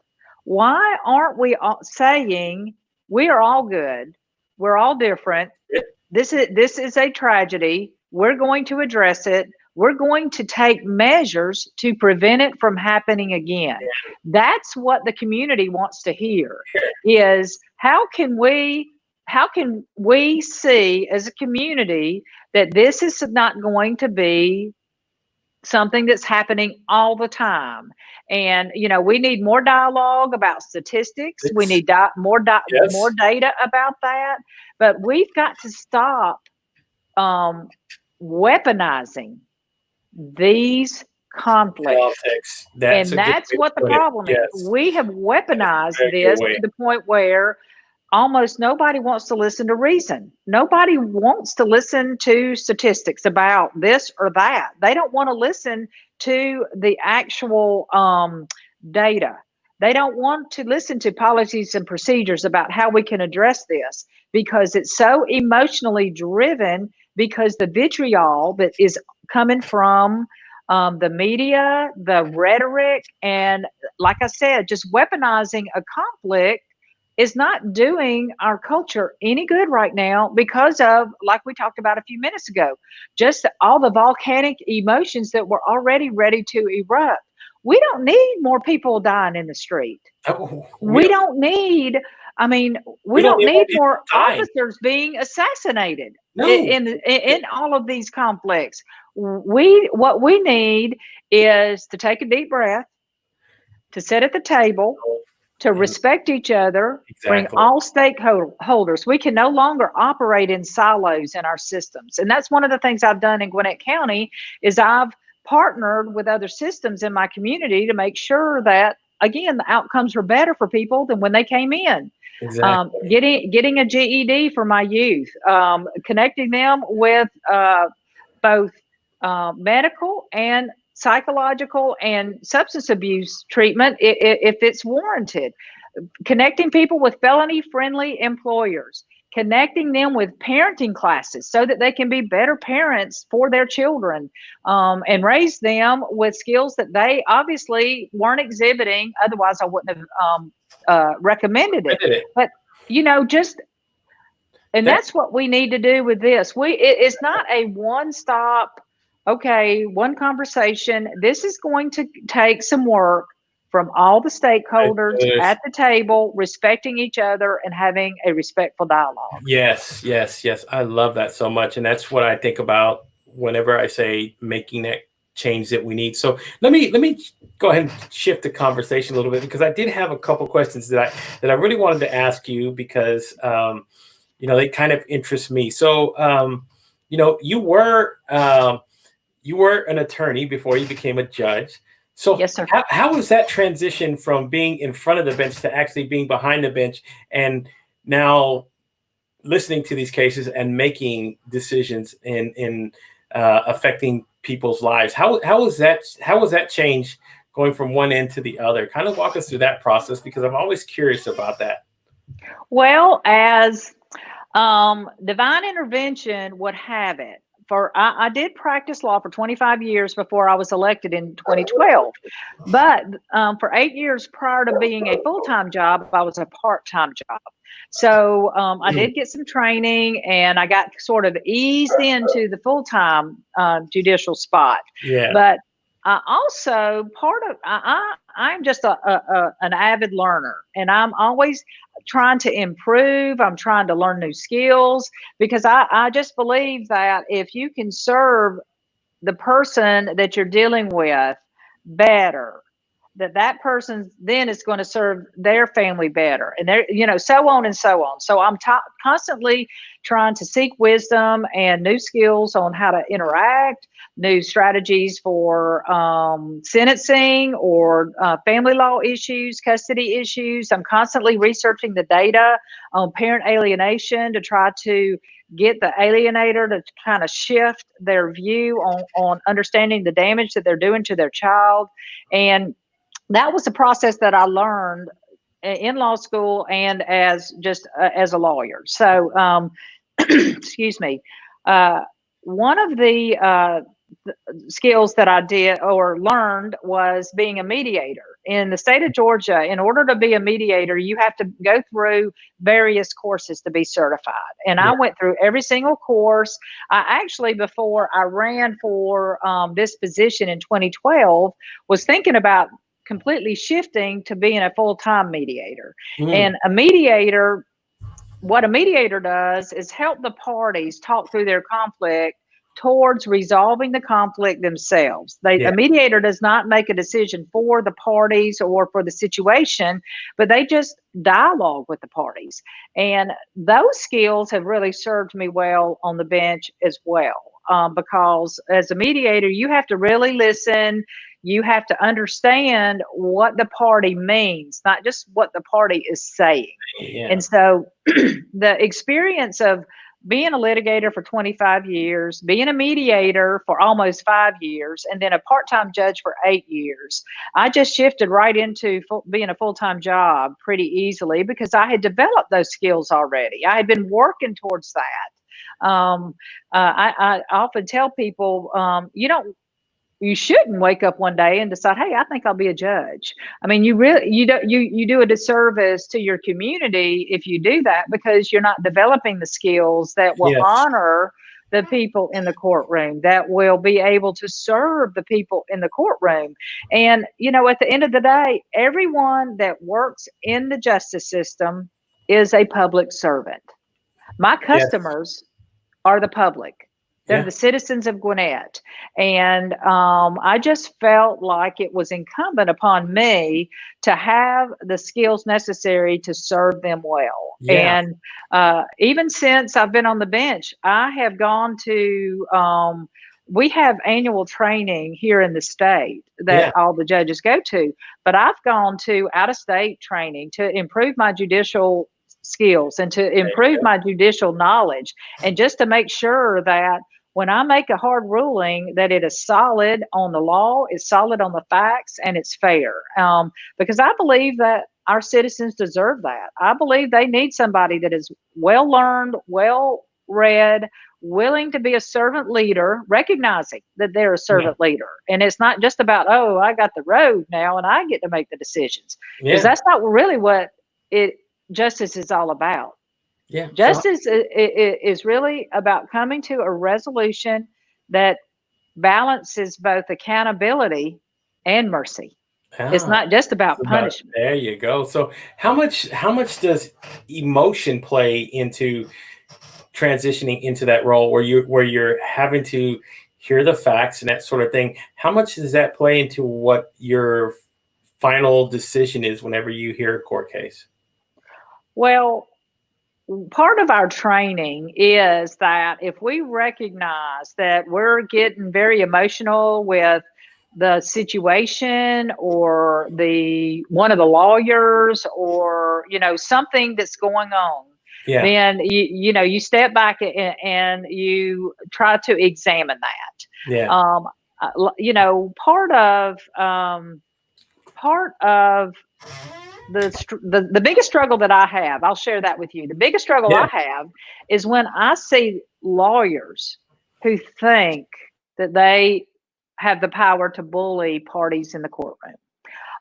Why aren't we saying we are all good? We're all different. This is a tragedy. We're going to address it. We're going to take measures to prevent it from happening again. That's what the community wants to hear, is how can we see as a community that this is not going to be something that's happening all the time. And, we need more dialogue about statistics. We need more data about that. But we've got to stop weaponizing these conflicts. That's what the problem is. We have weaponized this to the point where almost nobody wants to listen to reason. Nobody wants to listen to statistics about this or that. They don't want to listen to the actual data. They don't want to listen to policies and procedures about how we can address this, because it's so emotionally driven, because the vitriol that is coming from the media, the rhetoric, and like I said, just weaponizing a conflict is not doing our culture any good right now, because of, like we talked about a few minutes ago, just all the volcanic emotions that were already ready to erupt. We don't need more people dying in the street. We don't need more officers being assassinated in all of these conflicts. What we need is to take a deep breath, to sit at the table, to respect each other, bring Exactly. all stakeholders. We can no longer operate in silos in our systems. And that's one of the things I've done in Gwinnett County is I've partnered with other systems in my community to make sure that, again, the outcomes were better for people than when they came in. Exactly. Getting a GED for my youth, connecting them with both medical and psychological and substance abuse treatment if it's warranted, connecting people with felony-friendly employers, connecting them with parenting classes so that they can be better parents for their children, and raise them with skills that they obviously weren't exhibiting. Otherwise, I wouldn't have recommended it. But, that's what we need to do with this. It's not a one-stop, okay, one conversation. This is going to take some work from all the stakeholders at the table, respecting each other and having a respectful dialogue. Yes. I love that so much. And that's what I think about whenever I say making that change that we need. So let me go ahead and shift the conversation a little bit, because I did have a couple questions that I really wanted to ask you, because they kind of interest me. So you were an attorney before you became a judge. So yes, sir. How was that transition from being in front of the bench to actually being behind the bench, and now listening to these cases and making decisions in affecting people's lives? How was that change going from one end to the other? Kind of walk us through that process, because I'm always curious about that. Well, as divine intervention would have it, I did practice law for 25 years before I was elected in 2012. But for 8 years prior to being a full-time job, I was a part-time job. So I did get some training, and I got sort of eased into the full-time judicial spot. Yeah. But also I'm just an avid learner, and I'm always trying to improve. I'm trying to learn new skills, because I just believe that if you can serve the person that you're dealing with better, that person then is going to serve their family better, and so on and so on. So I'm constantly trying to seek wisdom and new skills on how to interact, new strategies for sentencing or family law issues, custody issues. I'm constantly researching the data on parent alienation to try to get the alienator to kind of shift their view on understanding the damage that they're doing to their child. And that was a process that I learned in law school and as a lawyer. So, excuse me. One of the skills that I did or learned was being a mediator. In the state of Georgia, in order to be a mediator, you have to go through various courses to be certified. And I went through every single course. I actually, before I ran for this position in 2012, was thinking about completely shifting to being a full-time mediator. And what a mediator does is help the parties talk through their conflict towards resolving the conflict themselves. A mediator does not make a decision for the parties or for the situation, but they just dialogue with the parties. And those skills have really served me well on the bench as well, because as a mediator, you have to really listen. You have to understand what the party means, not just what the party is saying. Yeah. And so the experience of being a litigator for 25 years, being a mediator for almost 5 years, and then a part-time judge for 8 years, I just shifted right into being a full-time job pretty easily, because I had developed those skills already. I had been working towards that. I often tell people, you shouldn't wake up one day and decide, hey, I think I'll be a judge. I mean, you do a disservice to your community if you do that, because you're not developing the skills that will honor the people in the courtroom, that will be able to serve the people in the courtroom. And, at the end of the day, everyone that works in the justice system is a public servant. My customers are the public. They're Yeah. the citizens of Gwinnett. And I just felt like it was incumbent upon me to have the skills necessary to serve them well. Yeah. And even since I've been on the bench, I have gone to, we have annual training here in the state that Yeah. all the judges go to, but I've gone to out of state training to improve my judicial skills and to There you improve go. my judicial knowledge, and just to make sure that when I make a hard ruling, that it is solid on the law, it's solid on the facts, and it's fair. Because I believe that our citizens deserve that. I believe they need somebody that is well learned, well read, willing to be a servant leader, recognizing that they're a Yeah. servant leader. And it's not just about, oh, I got the road now and I get to make the decisions. Because Yeah. that's not really what it justice is all about. Yeah. So, Justice is really about coming to a resolution that balances both accountability and mercy. It's ah, not just it's about about, punishment. there you go. So how much does emotion play into transitioning into that role where you're having to hear the facts and that sort of thing? How much does that play into what your final decision is whenever you hear a court case? Well, part of our training is that if we recognize that we're getting very emotional with the situation or the one of the lawyers, or something that's going on, Yeah. then you step back and you try to examine that. Yeah. Part of the biggest struggle that I have, I'll share that with you. The biggest struggle Yeah. I have is when I see lawyers who think that they have the power to bully parties in the courtroom.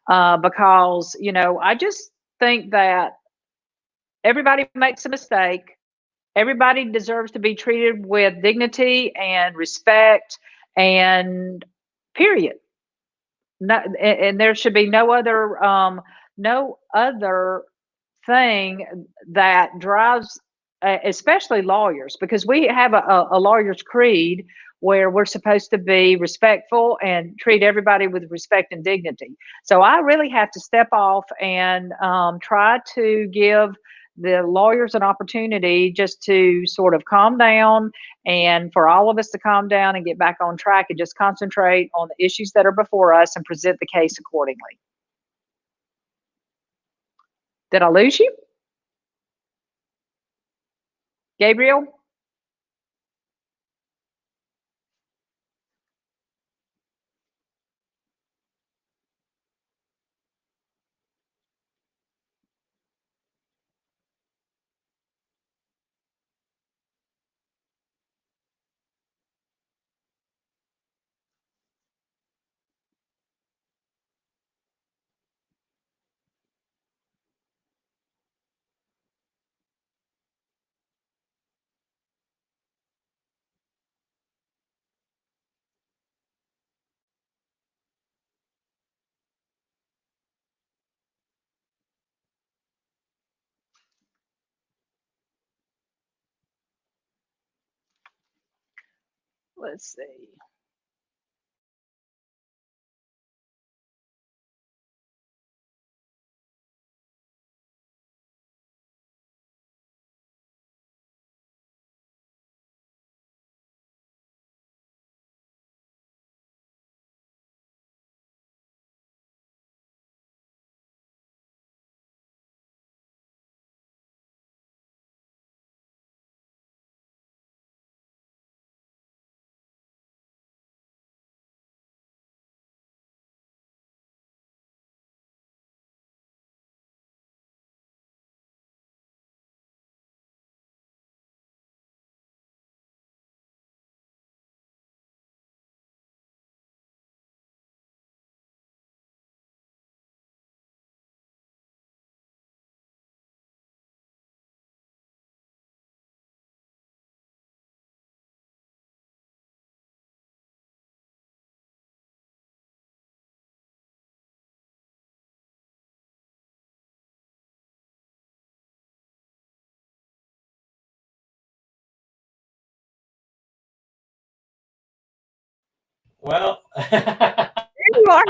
Because, I just think that everybody makes a mistake. Everybody deserves to be treated with dignity and respect, and period. No, and there should be no other thing that drives, especially lawyers, because we have a lawyer's creed where we're supposed to be respectful and treat everybody with respect and dignity. So I really have to step off and try to give the lawyers an opportunity just to sort of calm down, and for all of us to calm down and get back on track and just concentrate on the issues that are before us and present the case accordingly. Did I lose you, Gabriel? Let's see. Well, There you are.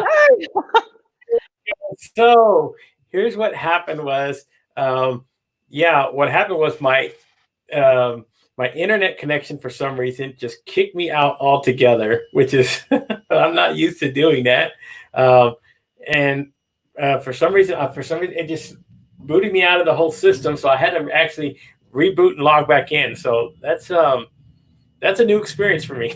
so here's what happened was, what happened was my internet connection for some reason just kicked me out altogether, which is I'm not used to doing that. And for some reason, it just booted me out of the whole system. So I had to actually reboot and log back in. So that's a new experience for me.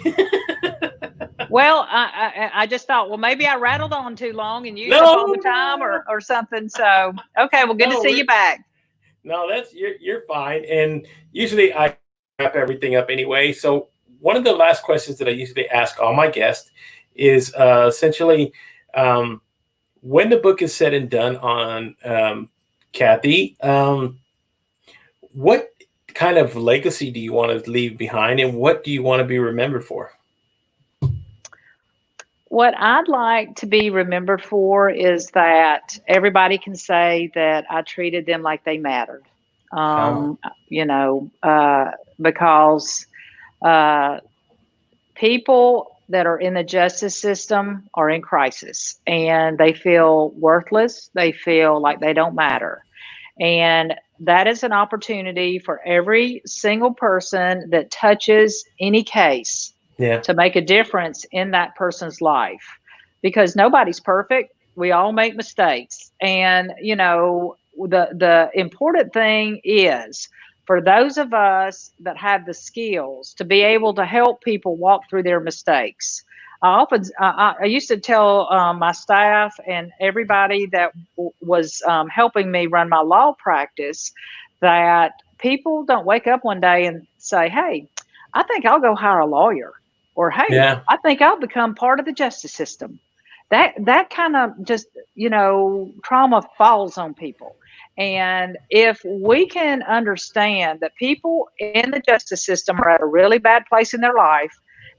Well, I just thought, well, maybe I rattled on too long and used No, up all the time or something. So, okay, well, good to see you back. No, you're fine. And usually I wrap everything up anyway. So one of the last questions that I usually ask all my guests is essentially, when the book is said and done on Kathy, what kind of legacy do you want to leave behind, and what do you want to be remembered for? What I'd like to be remembered for is that everybody can say that I treated them like they mattered. Because people that are in the justice system are in crisis and they feel worthless. They feel like they don't matter. And that is an opportunity for every single person that touches any case to make a difference in that person's life, because nobody's perfect. We all make mistakes. And, the important thing is for those of us that have the skills to be able to help people walk through their mistakes. I used to tell my staff and everybody that was helping me run my law practice that people don't wake up one day and say, hey, I think I'll go hire a lawyer. Or, hey, I think I'll become part of the justice system. That kind of just, trauma falls on people. And if we can understand that people in the justice system are at a really bad place in their life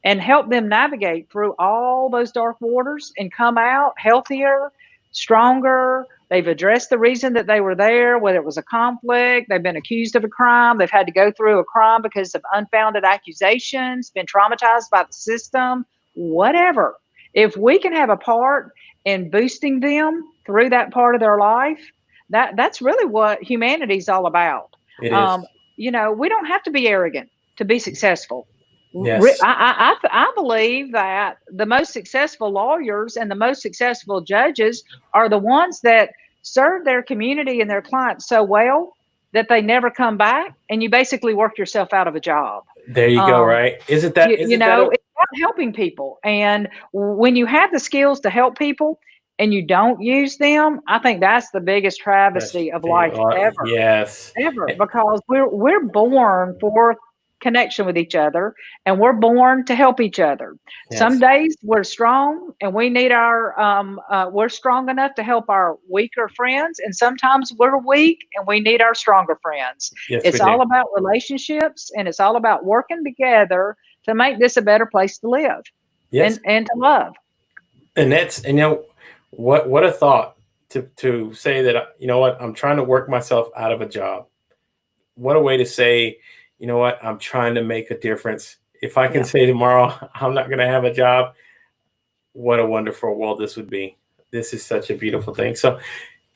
and help them navigate through all those dark waters and come out healthier, stronger, they've addressed the reason that they were there, whether it was a conflict, they've been accused of a crime, they've had to go through a crime because of unfounded accusations, been traumatized by the system, whatever. If we can have a part in boosting them through that part of their life, that's really what humanity is all about. It is. We don't have to be arrogant to be successful. Yes. I believe that the most successful lawyers and the most successful judges are the ones that serve their community and their clients so well that they never come back, and you basically work yourself out of a job. There you go. Right? Isn't that? It's about helping people, and when you have the skills to help people and you don't use them, I think that's the biggest travesty of life ever. Yes, ever, because we're born for connection with each other, and we're born to help each other. Yes. Some days we're strong and we need we're strong enough to help our weaker friends, and sometimes we're weak and we need our stronger friends. Yes, it's all about relationships, and it's all about working together to make this a better place to live. Yes. and to love. And what a thought to say that, I'm trying to work myself out of a job. What a way to say, I'm trying to make a difference. If I can say tomorrow, I'm not going to have a job, what a wonderful world this would be. This is such a beautiful thing. So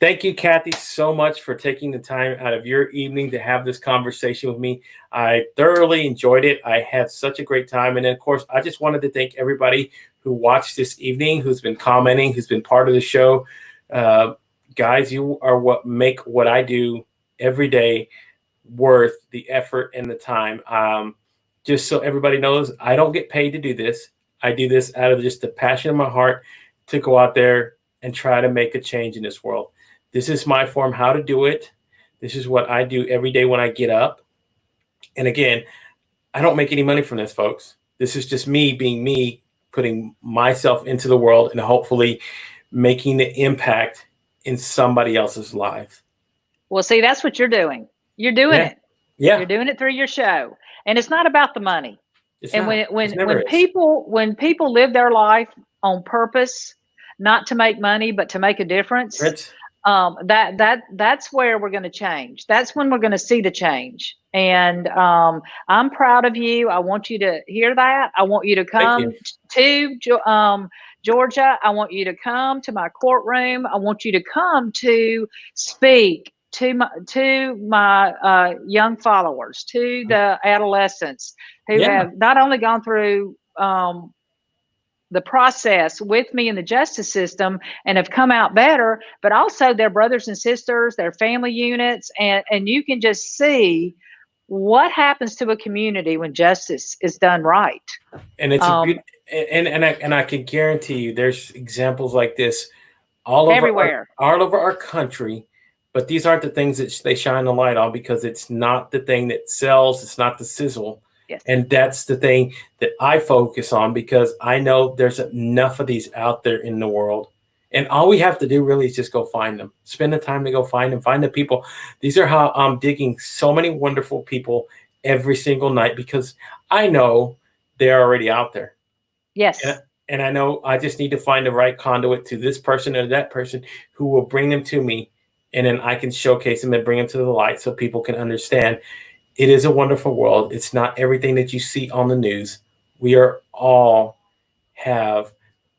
thank you, Kathy, so much for taking the time out of your evening to have this conversation with me. I thoroughly enjoyed it. I had such a great time. And then, of course, I just wanted to thank everybody who watched this evening, who's been commenting, who's been part of the show. Guys, you are what make what I do every day worth the effort and the time. Just so everybody knows, I don't get paid to do this. I do this out of just the passion in my heart to go out there and try to make a change in this world. This is my form, how to do it. This is what I do every day when I get up. And again, I don't make any money from this, folks. This is just me being me, putting myself into the world and hopefully making the impact in somebody else's life. Well, see, that's what you're doing. You're doing it. Yeah. You're doing it through your show. And it's not about the money. When people live their life on purpose, not to make money, but to make a difference, that's where we're going to change. That's when we're going to see the change. And I'm proud of you. I want you to hear that. I want you to come to Georgia. I want you to come to my courtroom. I want you to come to speak to my young followers, to the adolescents who have not only gone through the process with me in the justice system and have come out better, but also their brothers and sisters, their family units, and you can just see what happens to a community when justice is done right. And it's and I can guarantee you, there's examples like this all over our country. But these aren't the things that they shine the light on, because it's not the thing that sells. It's not the sizzle. Yes. And that's the thing that I focus on, because I know there's enough of these out there in the world. And all we have to do really is just go find them. Spend the time to go find them, find the people. These are how I'm digging so many wonderful people every single night, because I know they're already out there. Yes. And I know I just need to find the right conduit to this person or that person who will bring them to me. And then I can showcase them and bring them to the light so people can understand it is a wonderful world. It's not everything that you see on the news. We are all have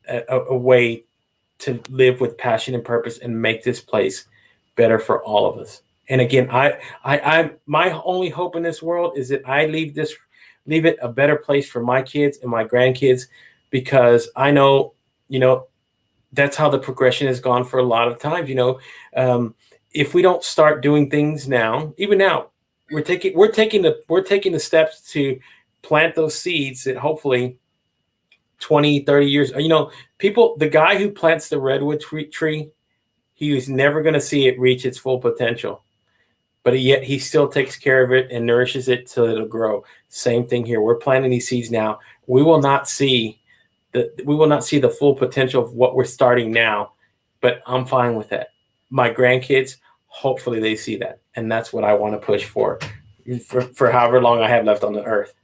a way to live with passion and purpose and make this place better for all of us. And again, I my only hope in this world is that I leave it a better place for my kids and my grandkids, because I know, that's how the progression has gone for a lot of times. If we don't start doing things now, even now, we're taking the steps to plant those seeds that hopefully 20, 30 years, the guy who plants the redwood tree, he is never going to see it reach its full potential, but yet he still takes care of it and nourishes it till it'll grow. Same thing here. We're planting these seeds now. We will not see the full potential of what we're starting now, but I'm fine with that. My grandkids, hopefully they see that. And that's what I want to push for however long I have left on the earth.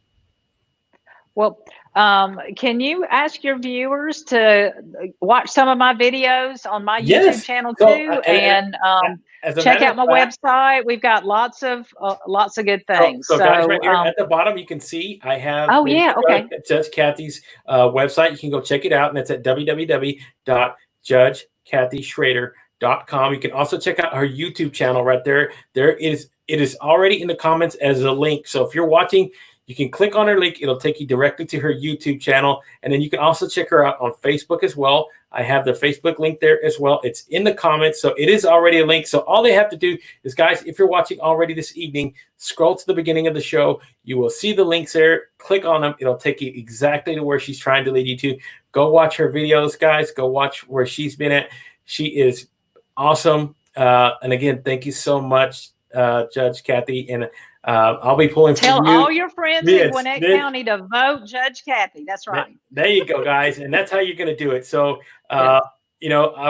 Well, can you ask your viewers to watch some of my videos on my YouTube channel too, and check out my website? We've got lots of good things. So guys, right here at the bottom, you can see I have. Judge Kathy's website. You can go check it out, and it's at www.judgekathyschrader.com. You can also check out her YouTube channel right there. It is already in the comments as a link. So if you're watching, you can click on her link. It'll take you directly to her YouTube channel. And then you can also check her out on Facebook as well. I have the Facebook link there as well. It's in the comments. So it is already a link. So all they have to do is, guys, if you're watching already this evening, scroll to the beginning of the show. You will see the links there. Click on them. It'll take you exactly to where she's trying to lead you to. Go watch her videos, guys. Go watch where she's been at. She is awesome. And again, thank you so much, Judge Kathy. And I'll be pulling for you. Tell all your friends in Gwinnett County to vote Judge Kathy. That's right. There you go, guys. And that's how you're going to do it. So,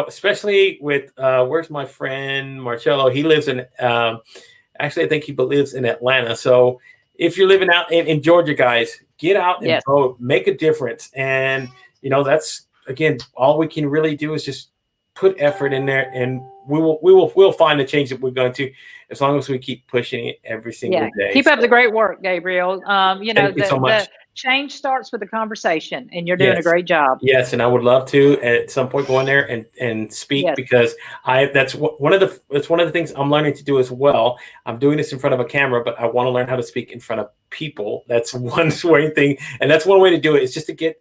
especially with, where's my friend Marcello? He lives in, actually, I think he lives in Atlanta. So if you're living out in Georgia, guys, get out and vote, make a difference. And, that's, again, all we can really do is just put effort in there, and we'll find the change that we're going to, as long as we keep pushing it every single day. Keep up the great work, Gabriel. Thank you so much. The change starts with a conversation, and you're doing a great job. Yes, and I would love to at some point go in there and speak, because that's one of the things I'm learning to do as well. I'm doing this in front of a camera, but I want to learn how to speak in front of people. That's one thing, and that's one way to do it, is just to get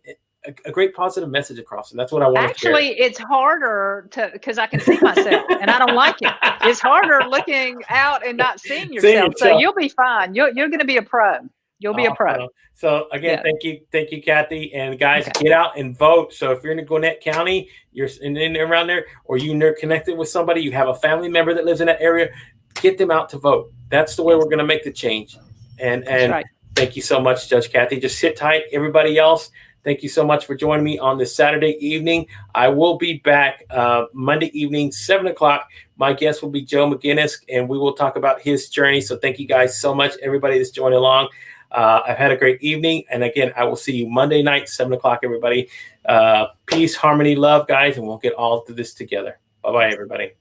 a great positive message across, and that's what I want. Actually, it's harder because I can see myself, and I don't like it. It's harder looking out and not seeing yourself. So you'll be fine. You're going to be a pro. You'll be a pro. So again, thank you, Kathy, and guys, get out and vote. So if you're in Gwinnett County, you're in around there, or you're connected with somebody, you have a family member that lives in that area, get them out to vote. That's the way we're going to make the change. And thank you so much, Judge Kathy. Just sit tight, everybody else. Thank you so much for joining me on this Saturday evening. I will be back Monday evening, 7 o'clock. My guest will be Joe McGinnis, and we will talk about his journey. So thank you guys so much, everybody that's joining along. I've had a great evening. And again, I will see you Monday night, 7 o'clock, everybody. Peace, harmony, love, guys, and we'll get all through this together. Bye-bye, everybody.